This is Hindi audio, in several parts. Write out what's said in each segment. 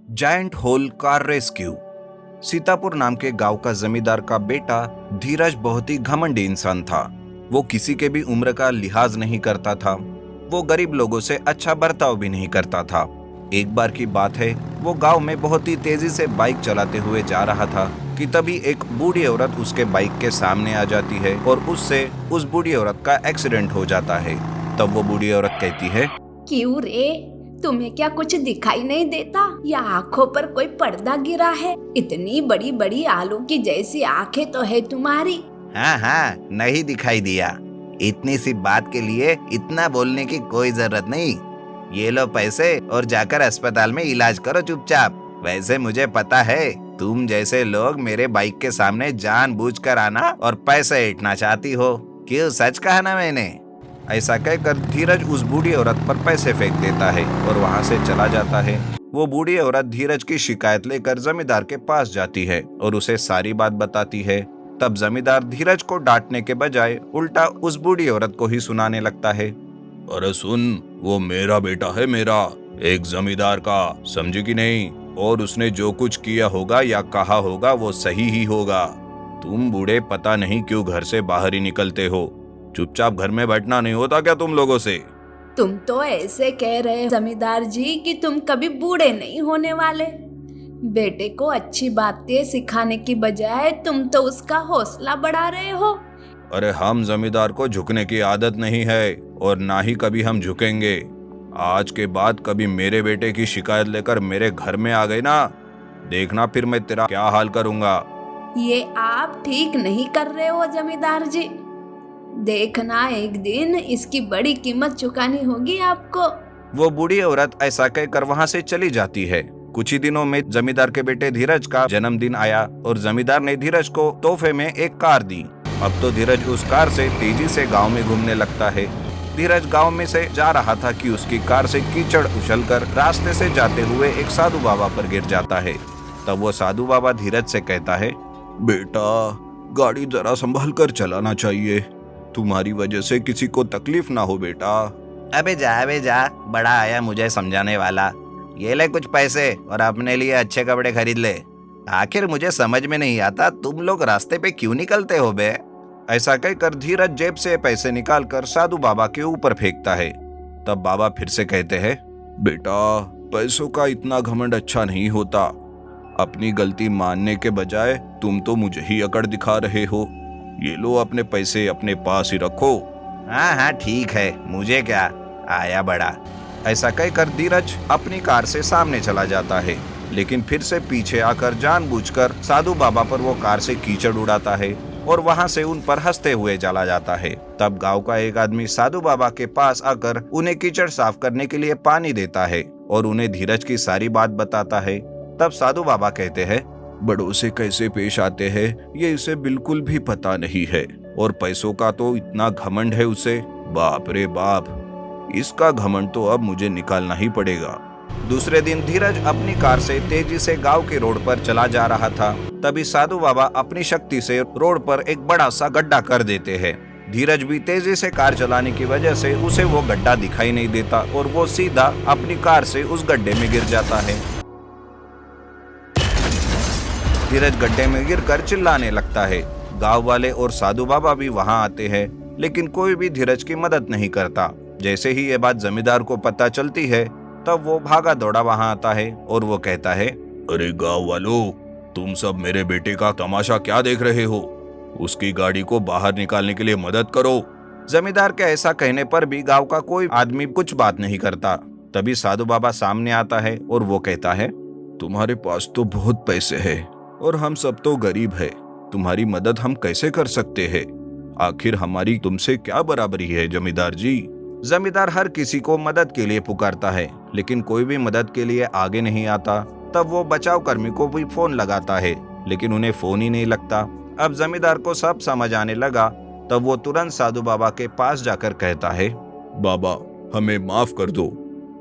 जायंट होल का रेस्क्यू। सीतापुर नाम के गांव का जमींदार का बेटा धीरज बहुत ही घमंडी इंसान था। वो किसी के भी उम्र का लिहाज नहीं करता था। वो गरीब लोगों से अच्छा बर्ताव भी नहीं करता था। एक बार की बात है, वो गांव में बहुत ही तेजी से बाइक चलाते हुए जा रहा था कि तभी एक बूढ़ी औरत उसके बाइक के सामने आ जाती है और उससे उस बूढ़ी औरत का एक्सीडेंट हो जाता है। तब वो बूढ़ी औरत कहती है, क्यों रे, तुम्हें क्या कुछ दिखाई नहीं देता या आँखों पर कोई पर्दा गिरा है? इतनी बड़ी बड़ी आलू की जैसी आंखें तो है तुम्हारी। हाँ हाँ, नहीं दिखाई दिया। इतनी सी बात के लिए इतना बोलने की कोई जरूरत नहीं। ये लो पैसे और जाकर अस्पताल में इलाज करो चुपचाप। वैसे मुझे पता है तुम जैसे लोग मेरे बाइक के सामने जानबूझकर आना और पैसे ऐंठना चाहती हो। क्यों, सच कहा ना मैंने? ऐसा कहकर धीरज उस बूढ़ी औरत पर पैसे फेंक देता है और वहाँ से चला जाता है। वो बूढ़ी औरत धीरज की शिकायत लेकर जमींदार के पास जाती है और उसे सारी बात बताती है। तब जमींदार धीरज को डांटने के बजाय उल्टा उस बूढ़ी औरत को ही सुनाने लगता है। अरे सुन, वो मेरा बेटा है, मेरा एक जमींदार का, समझी कि नहीं? और उसने जो कुछ किया होगा या कहा होगा वो सही ही होगा। तुम बूढ़े पता नहीं क्यों घर से बाहर ही निकलते हो। चुपचाप घर में बैठना नहीं होता क्या तुम लोगों से? तुम तो ऐसे कह रहे जमींदार जी कि तुम कभी बूढ़े नहीं होने वाले। बेटे को अच्छी बातें सिखाने की बजाय तुम तो उसका हौसला बढ़ा रहे हो। अरे हम जमींदार को झुकने की आदत नहीं है और ना ही कभी हम झुकेंगे। आज के बाद कभी मेरे बेटे की शिकायत लेकर मेरे घर में आ गई ना, देखना फिर मैं तेरा क्या हाल करूंगा। ये आप ठीक नहीं कर रहे हो जमींदार जी। देखना एक दिन इसकी बड़ी कीमत चुकानी होगी आपको। वो बूढ़ी औरत ऐसा कहकर वहाँ से चली जाती है। कुछ ही दिनों में जमींदार के बेटे धीरज का जन्मदिन आया और जमींदार ने धीरज को तोहफे में एक कार दी। अब तो धीरज उस कार से तेजी से गांव में घूमने लगता है। धीरज गांव में से जा रहा था कि उसकी कार से कीचड़ उछलकर रास्ते से जाते हुए एक साधु बाबा पर गिर जाता है। तब वो साधु बाबा धीरज से कहता है, बेटा गाड़ी जरा संभाल कर चलाना चाहिए, तुम्हारी वजह से किसी को तकलीफ ना हो बेटा। अबे जा, बड़ा आया मुझे समझाने वाला। ये ले कुछ पैसे और अपने लिए अच्छे कपड़े खरीद ले। आखिर मुझे समझ में नहीं आता तुम लोग रास्ते पे क्यों निकलते हो बे? ऐसा कहकर धीरज जेब से पैसे निकालकर साधु बाबा के ऊपर फेंकता है। तब बाबा फिर से कहते हैं, बेटा पैसों का इतना घमंड अच्छा नहीं होता। अपनी गलती मानने के बजाय तुम तो मुझे ही अकड़ दिखा रहे हो। ये लो अपने पैसे अपने पास ही रखो। हाँ ठीक है, मुझे क्या, आया बड़ा। ऐसा कहकर धीरज अपनी कार से सामने चला जाता है, लेकिन फिर से पीछे आकर जानबूझकर साधु बाबा पर वो कार से कीचड़ उड़ाता है और वहाँ से उन पर हंसते हुए चला जाता है। तब गांव का एक आदमी साधु बाबा के पास आकर उन्हें कीचड़ साफ करने के लिए पानी देता है और उन्हें धीरज की सारी बात बताता है। तब साधु बाबा कहते हैं, बड़ों से कैसे पेश आते हैं ये इसे बिल्कुल भी पता नहीं है, और पैसों का तो इतना घमंड है उसे, बाप रे बाप। इसका घमंड तो अब मुझे निकालना ही पड़ेगा। दूसरे दिन धीरज अपनी कार से तेजी से गांव के रोड पर चला जा रहा था। तभी साधु बाबा अपनी शक्ति से रोड पर एक बड़ा सा गड्ढा कर देते हैं। धीरज भी तेजी से कार चलाने की वजह से उसे वो गड्ढा दिखाई नहीं देता और वो सीधा अपनी कार से उस गड्ढे में गिर जाता है। धीरज गड्ढे में गिरकर चिल्लाने लगता है। गांव वाले और साधु बाबा भी वहां आते हैं, लेकिन कोई भी धीरज की मदद नहीं करता। जैसे ही ये बात जमींदार को पता चलती है, तब वो भागा दौड़ा वहां आता है और वो कहता है, अरे गांव वालों, तुम सब मेरे बेटे का तमाशा क्या देख रहे हो? उसकी गाड़ी को बाहर निकालने के लिए मदद करो। जमींदार के ऐसा कहने पर भी गांव का कोई आदमी कुछ बात नहीं करता। तभी साधु बाबा सामने आता है और वो कहता है, तुम्हारे पास तो बहुत पैसे है और हम सब तो गरीब है, तुम्हारी मदद हम कैसे कर सकते हैं? आखिर हमारी तुमसे क्या बराबरी है जमींदार जी? जमींदार हर किसी को मदद के लिए पुकारता है, लेकिन कोई भी मदद के लिए आगे नहीं आता। तब वो बचाव कर्मी को भी फोन लगाता है, लेकिन उन्हें फोन ही नहीं लगता। अब जमींदार को सब समझ आने लगा। तब वो तुरंत साधु बाबा के पास जाकर कहता है, बाबा हमें माफ कर दो,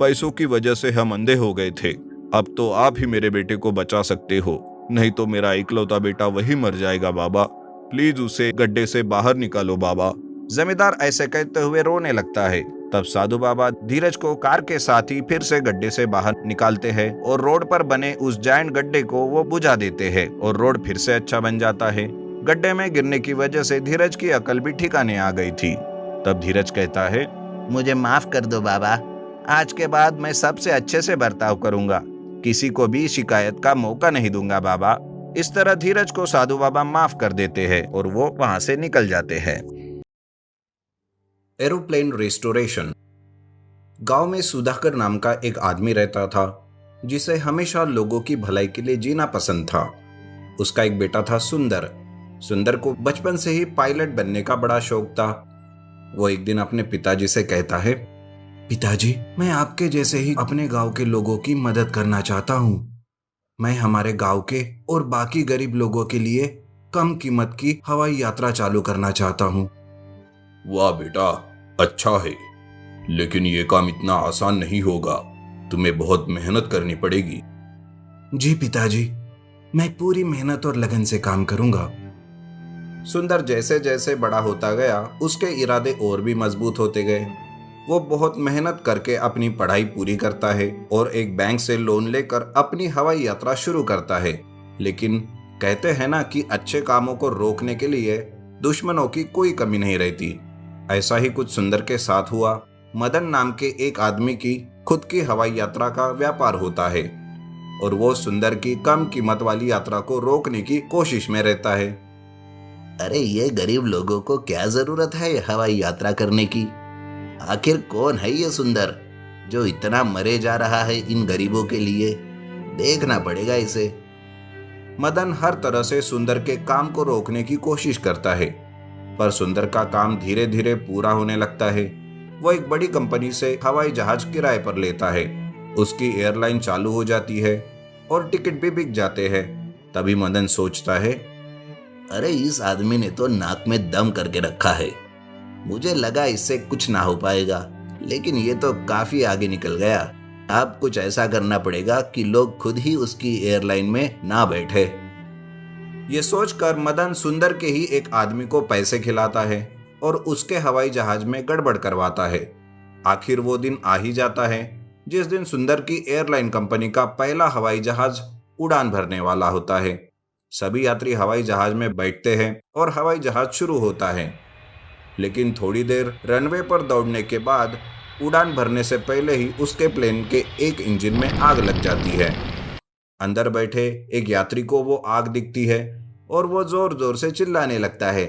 पैसों की वजह से हम अंधे हो गए थे। अब तो आप ही मेरे बेटे को बचा सकते हो, नहीं तो मेरा इकलौता बेटा वही मर जाएगा बाबा। प्लीज उसे गड्ढे से बाहर निकालो बाबा। जमींदार ऐसे कहते हुए रोने लगता है। तब साधु बाबा धीरज को कार के साथ ही फिर से गड्ढे से बाहर निकालते हैं और रोड पर बने उस जायंट गड्ढे को वो बुझा देते हैं और रोड फिर से अच्छा बन जाता है। गड्ढे में गिरने की वजह से धीरज की अकल भी ठिकाने आ गई थी। तब धीरज कहता है, मुझे माफ कर दो बाबा, आज के बाद मैं सबसे अच्छे से बर्ताव करूंगा, किसी को भी शिकायत का मौका नहीं दूंगा बाबा। इस तरह धीरज को साधु बाबा माफ कर देते हैं और वो वहां से निकल जाते हैं। Aeroplane restoration. गांव में सुधाकर नाम का एक आदमी रहता था जिसे हमेशा लोगों की भलाई के लिए जीना पसंद था। उसका एक बेटा था सुंदर। सुंदर को बचपन से ही पायलट बनने का बड़ा शौक था। वो एक दिन अपने पिताजी से कहता है, पिताजी, मैं आपके जैसे ही अपने गांव के लोगों की मदद करना चाहता हूँ। मैं हमारे गांव के और बाकी गरीब लोगों के लिए कम कीमत की हवाई यात्रा चालू करना चाहता हूँ। वाह बेटा, अच्छा है, लेकिन ये काम इतना आसान नहीं होगा, तुम्हें बहुत मेहनत करनी पड़ेगी। जी पिताजी, मैं पूरी मेहनत और लगन से काम करूंगा। सुंदर जैसे जैसे बड़ा होता गया उसके इरादे और भी मजबूत होते गए। वो बहुत मेहनत करके अपनी पढ़ाई पूरी करता है और एक बैंक से लोन लेकर अपनी हवाई यात्रा शुरू करता है। लेकिन कहते हैं ना कि अच्छे कामों को रोकने के लिए दुश्मनों की कोई कमी नहीं रहती। ऐसा ही कुछ सुंदर के साथ हुआ। मदन नाम के एक आदमी की खुद की हवाई यात्रा का व्यापार होता है और वो सुंदर की कम कीमत वाली यात्रा को रोकने की कोशिश में रहता है। अरे ये गरीब लोगों को क्या जरूरत है हवाई यात्रा करने की? आखिर कौन है ये सुंदर जो इतना मरे जा रहा है इन गरीबों के लिए? देखना पड़ेगा इसे। मदन हर तरह से सुंदर के काम को रोकने की कोशिश करता है, पर सुंदर का काम धीरे धीरे पूरा होने लगता है। वो एक बड़ी कंपनी से हवाई जहाज किराए पर लेता है। उसकी एयरलाइन चालू हो जाती है और टिकट भी बिक जाते हैं। तभी मदन सोचता है, अरे इस आदमी ने तो नाक में दम करके रखा है। मुझे लगा इससे कुछ ना हो पाएगा, लेकिन ये तो काफी आगे निकल गया। अब कुछ ऐसा करना पड़ेगा कि लोग खुद ही उसकी एयरलाइन में ना बैठे। ये सोचकर मदन सुंदर के ही एक आदमी को पैसे खिलाता है और उसके हवाई जहाज में गड़बड़ करवाता है। आखिर वो दिन आ ही जाता है जिस दिन सुंदर की एयरलाइन कंपनी का पहला हवाई जहाज उड़ान भरने वाला होता है। सभी यात्री हवाई जहाज में बैठते हैं और हवाई जहाज शुरू होता है। लेकिन थोड़ी देर रनवे पर दौड़ने के बाद उड़ान भरने से पहले ही उसके प्लेन के एक इंजन में आग लग जाती है। अंदर बैठे एक यात्री को वो आग दिखती है और वो जोर जोर से चिल्लाने लगता है,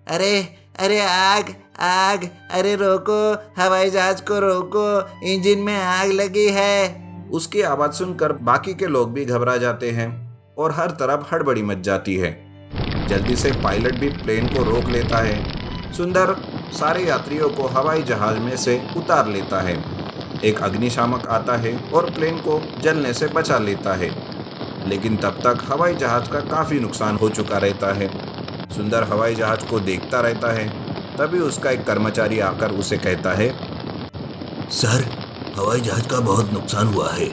अरे अरे आग आग, अरे रोको, हवाई जहाज को रोको, इंजन में आग लगी है। उसकी आवाज सुनकर बाकी के लोग भी घबरा जाते हैं और हर तरफ हड़बड़ी मच जाती है। जल्दी से पायलट भी प्लेन को रोक लेता है। सुंदर सारे यात्रियों को हवाई जहाज में से उतार लेता है। एक अग्निशामक आता है और प्लेन को जलने से बचा लेता है, लेकिन तब तक हवाई जहाज का काफी नुकसान हो चुका रहता है। सुंदर हवाई जहाज को देखता रहता है। तभी उसका एक कर्मचारी आकर उसे कहता है, सर, हवाई जहाज का बहुत नुकसान हुआ है।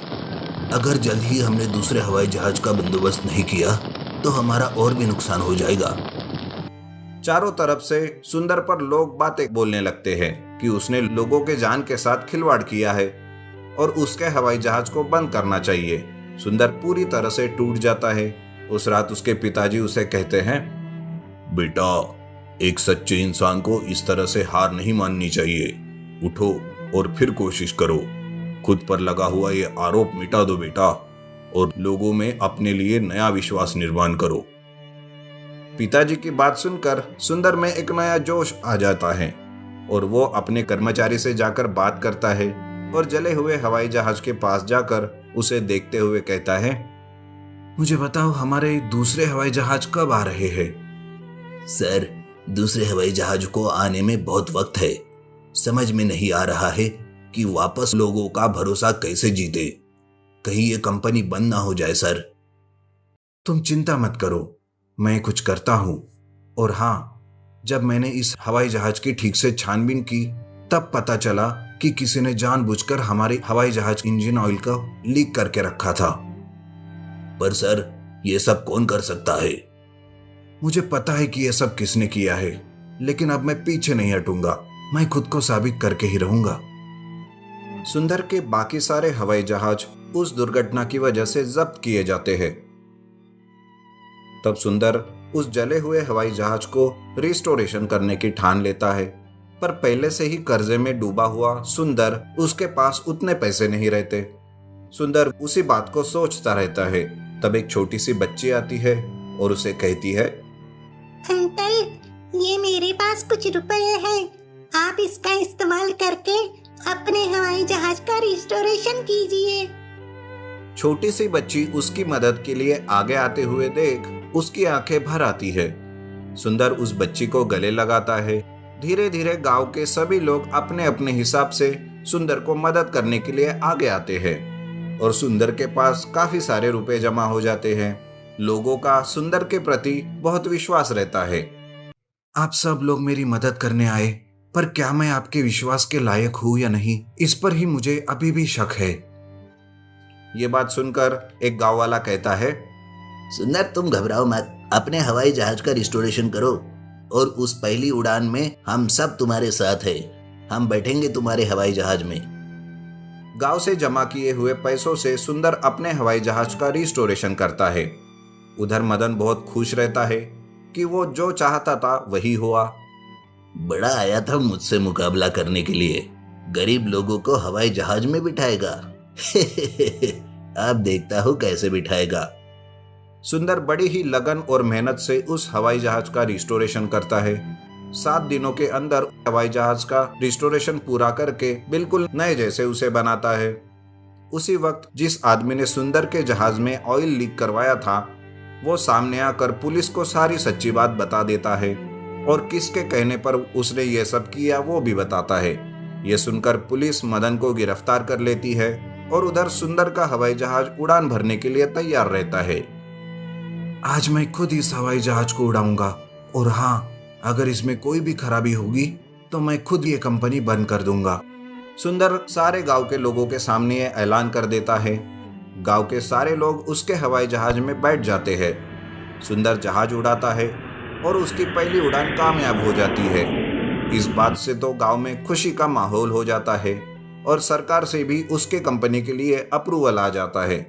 अगर जल्द ही हमने दूसरे हवाई जहाज का बंदोबस्त नहीं किया तो हमारा और भी नुकसान हो जाएगा। चारों तरफ से सुंदर पर लोग बातें बोलने लगते हैं कि उसने लोगों के जान के साथ खिलवाड़ किया है और उसके हवाई जहाज को बंद करना चाहिए। सुंदर पूरी तरह से टूट जाता है। उस रात उसके पिताजी उसे कहते हैं, बेटा, एक सच्चे इंसान को इस तरह से हार नहीं माननी चाहिए। उठो और फिर कोशिश करो। खुद पर लगा हुआ ये आरोप मिटा दो बेटा, और लोगों में अपने लिए नया विश्वास निर्माण करो। पिताजी की बात सुनकर सुंदर में एक नया जोश आ जाता है और वो अपने कर्मचारी से जाकर बात करता है और जले हुए हवाई जहाज के पास जाकर उसे देखते हुए कहता है, मुझे बताओ, हमारे दूसरे हवाई जहाज कब आ रहे हैं? सर, दूसरे हवाई जहाज को आने में बहुत वक्त है। समझ में नहीं आ रहा है कि वापस लोगों का भरोसा कैसे जीते। कहीं ये कंपनी बंद ना हो जाए सर। तुम चिंता मत करो, मैं कुछ करता हूँ। और हाँ, जब मैंने इस हवाई जहाज की ठीक से छानबीन की तब पता चला कि किसी ने जानबूझकर हमारे हवाई जहाज इंजन ऑयल का लीक करके रखा था। पर सर, ये सब कौन कर सकता है? मुझे पता है कि यह सब किसने किया है, लेकिन अब मैं पीछे नहीं हटूंगा। मैं खुद को साबित करके ही रहूंगा। सुंदर के बाकी सारे हवाई जहाज उस दुर्घटना की वजह से जब्त किए जाते हैं। तब सुंदर उस जले हुए हवाई जहाज को रिस्टोरेशन करने की ठान लेता है, पर पहले से ही कर्जे में डूबा हुआ सुंदर उसके पास उतने पैसे नहीं रहते। सुंदर उसी बात को सोचता रहता है। तब एक छोटी सी बच्ची आती है और उसे कहती है, अंकल, ये मेरे पास कुछ रुपए हैं, आप इसका इस्तेमाल करके अपने हवाई जहाज का रिस्टोरेशन कीजिए। छोटी सी बच्ची उसकी मदद के लिए आगे आते हुए देख उसकी आंखें भर आती है। सुंदर उस बच्ची को गले लगाता है। धीरे धीरे गांव के सभी लोग अपने अपने हिसाब से सुंदर को मदद करने के लिए आगे आते हैं और सुंदर के पास काफी सारे रुपए जमा हो जाते हैं। लोगों का सुंदर के प्रति बहुत विश्वास रहता है। आप सब लोग मेरी मदद करने आए, पर क्या मैं आपके विश्वास के लायक हूं या नहीं, इस पर ही मुझे अभी भी शक है। ये बात सुनकर एक गांव वाला कहता है, सुंदर, तुम घबराओ मत, अपने हवाई जहाज का रिस्टोरेशन करो और उस पहली उड़ान में हम सब तुम्हारे साथ हैं। हम बैठेंगे तुम्हारे हवाई जहाज में। गांव से जमा किए हुए पैसों से सुंदर अपने हवाई जहाज का रिस्टोरेशन करता है। उधर मदन बहुत खुश रहता है कि वो जो चाहता था वही हुआ। बड़ा आया था मुझसे मुकाबला करने के लिए, गरीब लोगों को हवाई जहाज में बिठाएगा। अब देखता हूँ कैसे बिठाएगा। सुंदर बड़ी ही लगन और मेहनत से उस हवाई जहाज का रिस्टोरेशन करता है। 7 दिनों के अंदर हवाई जहाज का रिस्टोरेशन पूरा करके बिल्कुल नए जैसे उसे बनाता है। उसी वक्त जिस आदमी ने सुंदर के जहाज में ऑयल लीक करवाया था, वो सामने आकर पुलिस को सारी सच्ची बात बता देता है और किसके कहने पर उसने ये सब किया वो भी बताता है। ये सुनकर पुलिस मदन को गिरफ्तार कर लेती है और उधर सुंदर का हवाई जहाज उड़ान भरने के लिए तैयार रहता है। आज मैं खुद इस हवाई जहाज को उड़ाऊंगा और हाँ, अगर इसमें कोई भी खराबी होगी तो मैं खुद ये कंपनी बंद कर दूंगा। सुंदर सारे गांव के लोगों के सामने ये ऐलान कर देता है। गांव के सारे लोग उसके हवाई जहाज में बैठ जाते हैं। सुंदर जहाज उड़ाता है और उसकी पहली उड़ान कामयाब हो जाती है। इस बात से तो गांव में खुशी का माहौल हो जाता है और सरकार से भी उसके कंपनी के लिए अप्रूवल आ जाता है।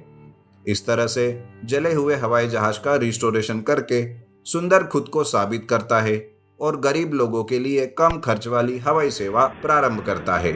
इस तरह से जले हुए हवाई जहाज का रिस्टोरेशन करके सुंदर खुद को साबित करता है और गरीब लोगों के लिए कम खर्च वाली हवाई सेवा प्रारंभ करता है।